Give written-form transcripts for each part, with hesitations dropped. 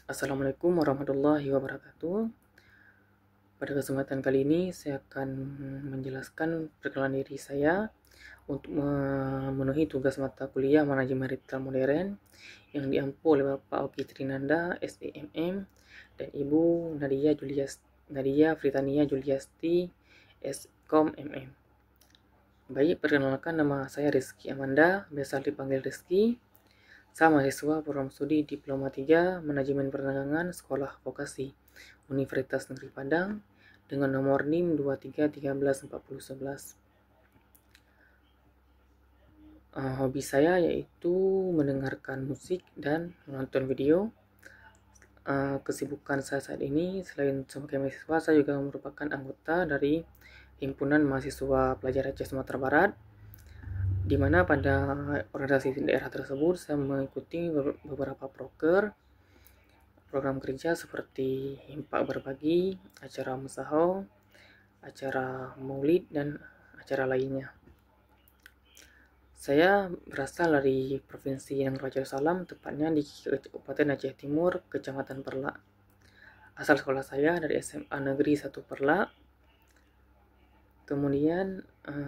Assalamualaikum warahmatullahi wabarakatuh. Pada kesempatan kali ini saya akan menjelaskan perkenalan diri saya untuk memenuhi tugas mata kuliah Manajemen Retail Modern yang diampu oleh Bapak Oki Trinanda, SEMM, dan Ibu Nadia Fritania Juliasti, SCOM MM. Baik, perkenalkan, nama saya Rizky Amanda, biasa dipanggil Rizky. Saya mahasiswa program studi Diploma 3 Manajemen Perdagangan Sekolah Vokasi Universitas Negeri Padang dengan nomor NIM 23134011. Hobi saya yaitu mendengarkan musik dan menonton video. Kesibukan saya saat ini selain sebagai mahasiswa, saya juga merupakan anggota dari Himpunan Mahasiswa Pelajar Aceh Sumatera Barat, di mana pada organisasi daerah tersebut saya mengikuti beberapa program kerja seperti Himpak Berbagi, acara Musaho, acara Maulid, dan acara lainnya. Saya berasal dari Provinsi Darussalam, tepatnya di Kabupaten Aceh Timur, Kecamatan Perlak. Asal sekolah saya dari SMA Negeri 1 Perlak. Kemudian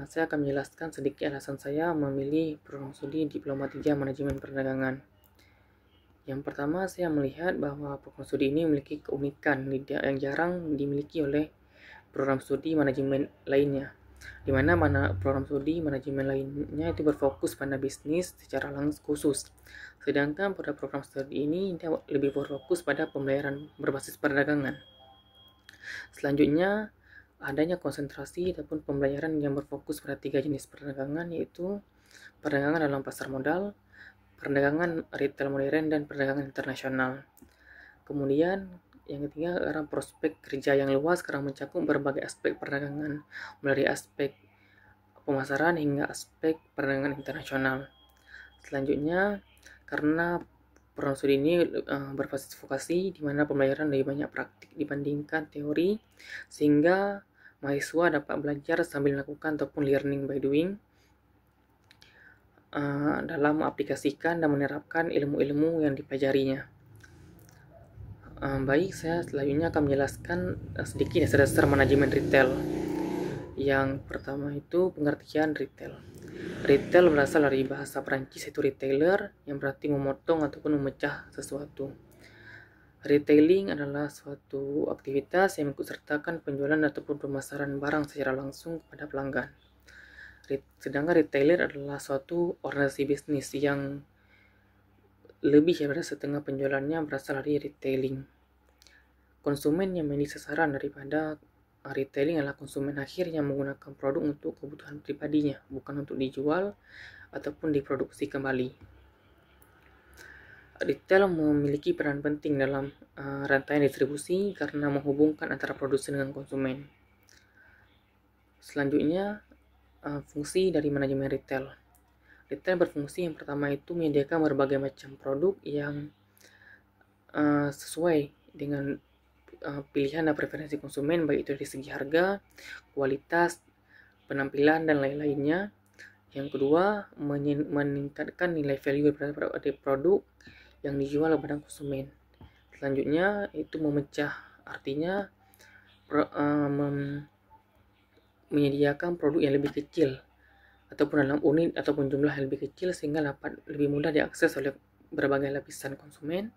saya akan menjelaskan sedikit alasan saya memilih program studi Diploma 3 Manajemen Perdagangan. Yang pertama, saya melihat bahwa program studi ini memiliki keunikan yang jarang dimiliki oleh program studi manajemen lainnya, di mana program studi manajemen lainnya itu berfokus pada bisnis secara langsung khusus, sedangkan pada program studi ini dia lebih berfokus pada pembayaran berbasis perdagangan. Selanjutnya, adanya konsentrasi ataupun pembayaran yang berfokus pada 3 jenis perdagangan, yaitu perdagangan dalam pasar modal, perdagangan retail modern, dan perdagangan internasional. Kemudian yang ketiga, karena prospek kerja yang luas karena mencakup berbagai aspek perdagangan, mulai dari aspek pemasaran hingga aspek perdagangan internasional. Selanjutnya, karena program studi ini berbasis vokasi, di mana pembelajaran lebih banyak praktik dibandingkan teori, sehingga mahasiswa dapat belajar sambil melakukan ataupun learning by doing dalam mengaplikasikan dan menerapkan ilmu-ilmu yang dipelajarinya. Baik, saya selanjutnya akan menjelaskan sedikit dasar-dasar manajemen retail. Yang pertama itu pengertian retail. Retail berasal dari bahasa Perancis, yaitu retailer, yang berarti memotong ataupun memecah sesuatu. Retailing adalah suatu aktivitas yang mengikutsertakan penjualan ataupun pemasaran barang secara langsung kepada pelanggan. Sedangkan retailer adalah suatu organisasi bisnis yang lebih dari setengah penjualannya berasal dari retailing. Konsumen yang menjadi sasaran daripada retailing adalah konsumen akhir yang menggunakan produk untuk kebutuhan pribadinya, bukan untuk dijual ataupun diproduksi kembali. Retail memiliki peran penting dalam rantaian distribusi karena menghubungkan antara produsen dengan konsumen. Selanjutnya, fungsi dari manajemen retail. Retail berfungsi yang pertama itu menyediakan berbagai macam produk yang sesuai dengan pilihan dan preferensi konsumen, baik itu dari segi harga, kualitas, penampilan, dan lain-lainnya. Yang kedua, meningkatkan nilai value dari produk yang dijual kepada konsumen. Selanjutnya, itu memecah, artinya menyediakan produk yang lebih kecil ataupun dalam unit ataupun jumlah yang lebih kecil sehingga dapat lebih mudah diakses oleh berbagai lapisan konsumen.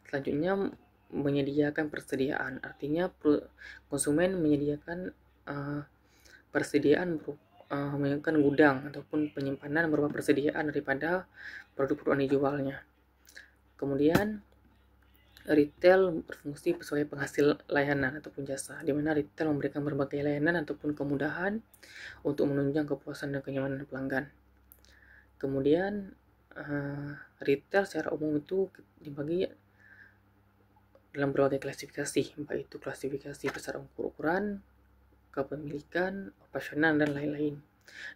Selanjutnya, menyediakan persediaan, artinya konsumen menyediakan persediaan menyediakan gudang ataupun penyimpanan berupa persediaan daripada produk-produk yang dijualnya. Kemudian, retail berfungsi sebagai penghasil layanan ataupun jasa, di mana retail memberikan berbagai layanan ataupun kemudahan untuk menunjang kepuasan dan kenyamanan pelanggan. Kemudian, retail secara umum itu dibagi dalam berbagai klasifikasi, baik itu klasifikasi besar ukuran, kepemilikan, operasional, dan lain-lain.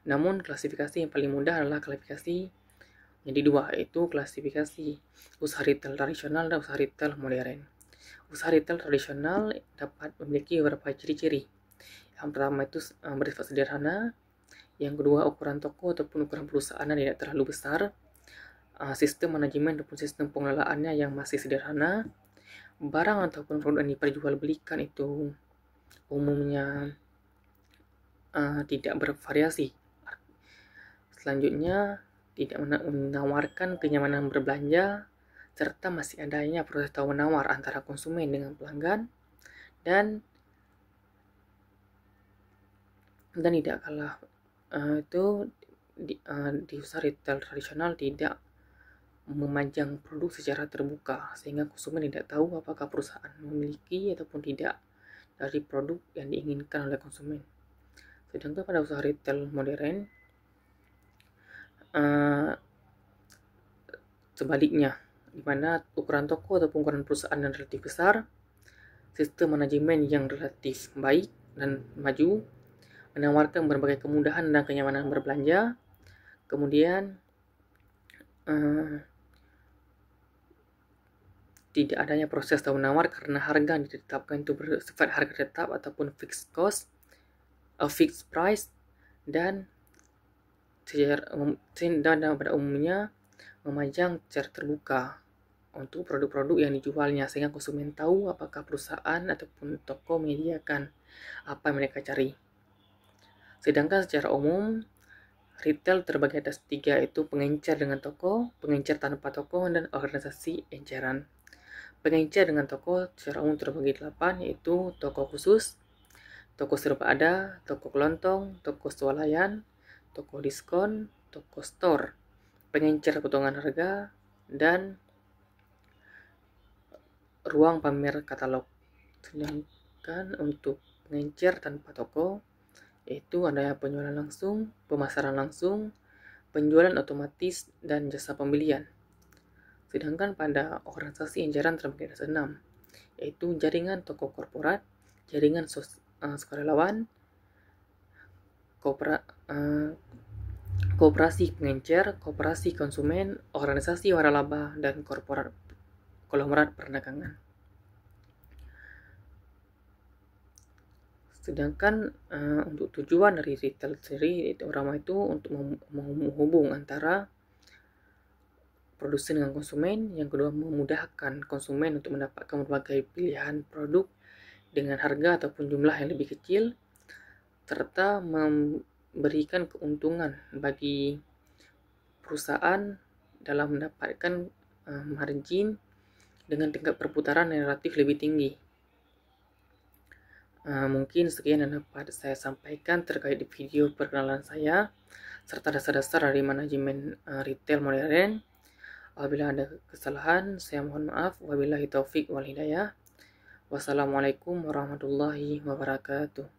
Namun klasifikasi yang paling mudah adalah klasifikasi jadi dua, yaitu klasifikasi usaha retail tradisional dan usaha retail modern. Usaha retail tradisional dapat memiliki beberapa ciri-ciri. Yang pertama itu bersifat sederhana. Yang kedua, ukuran toko ataupun ukuran perusahaan tidak terlalu besar. Sistem manajemen ataupun sistem pengelolaannya yang masih sederhana. barang ataupun produk yang diperjualbelikan itu umumnya tidak bervariasi. Selanjutnya, tidak menawarkan kenyamanan berbelanja, serta masih adanya proses tawar-menawar antara konsumen dengan pelanggan, dan tidak kalah itu di usaha retail tradisional tidak memajang produk secara terbuka, sehingga konsumen tidak tahu apakah perusahaan memiliki ataupun tidak dari produk yang diinginkan oleh konsumen. Sedangkan pada usaha retail modern, sebaliknya, di mana ukuran toko ataupun ukuran perusahaan yang relatif besar, sistem manajemen yang relatif baik dan maju, menawarkan berbagai kemudahan dan kenyamanan berbelanja, kemudian tidak adanya proses tawar-menawar karena harga yang ditetapkan itu bersifat harga tetap ataupun fixed cost, fixed price, dan pada umumnya memajang secara terbuka untuk produk-produk yang dijualnya, sehingga konsumen tahu apakah perusahaan ataupun toko menyediakan apa yang mereka cari. Sedangkan secara umum, retail terbagi atas 3, yaitu pengencer dengan toko, pengencer tanpa toko, dan organisasi enceran. Pengencer dengan toko secara umum terbagi 8, yaitu toko khusus, toko serba ada, toko kelontong, toko swalayan, toko diskon, toko store, pengencer potongan harga, dan ruang pamer katalog. Sedangkan untuk pengencer tanpa toko, yaitu adanya penjualan langsung, pemasaran langsung, penjualan otomatis, dan jasa pembelian. Sedangkan pada organisasi enceran terbagi atas 6, yaitu jaringan toko korporat, jaringan sukarelawan, kooperasi pengencer, kooperasi konsumen, organisasi waralaba, dan konglomerat perdagangan. Sedangkan untuk tujuan dari retail sendiri utama itu untuk menghubung antara produsen dengan konsumen, yang kedua memudahkan konsumen untuk mendapatkan berbagai pilihan produk dengan harga ataupun jumlah yang lebih kecil, serta memberikan keuntungan bagi perusahaan dalam mendapatkan margin dengan tingkat perputaran yang relatif lebih tinggi. Mungkin sekian yang dapat saya sampaikan terkait di video perkenalan saya serta dasar-dasar dari manajemen retail modern. Apabila ada kesalahan, saya mohon maaf. Wabillahi taufik wal hidayah. Wassalamualaikum warahmatullahi wabarakatuh.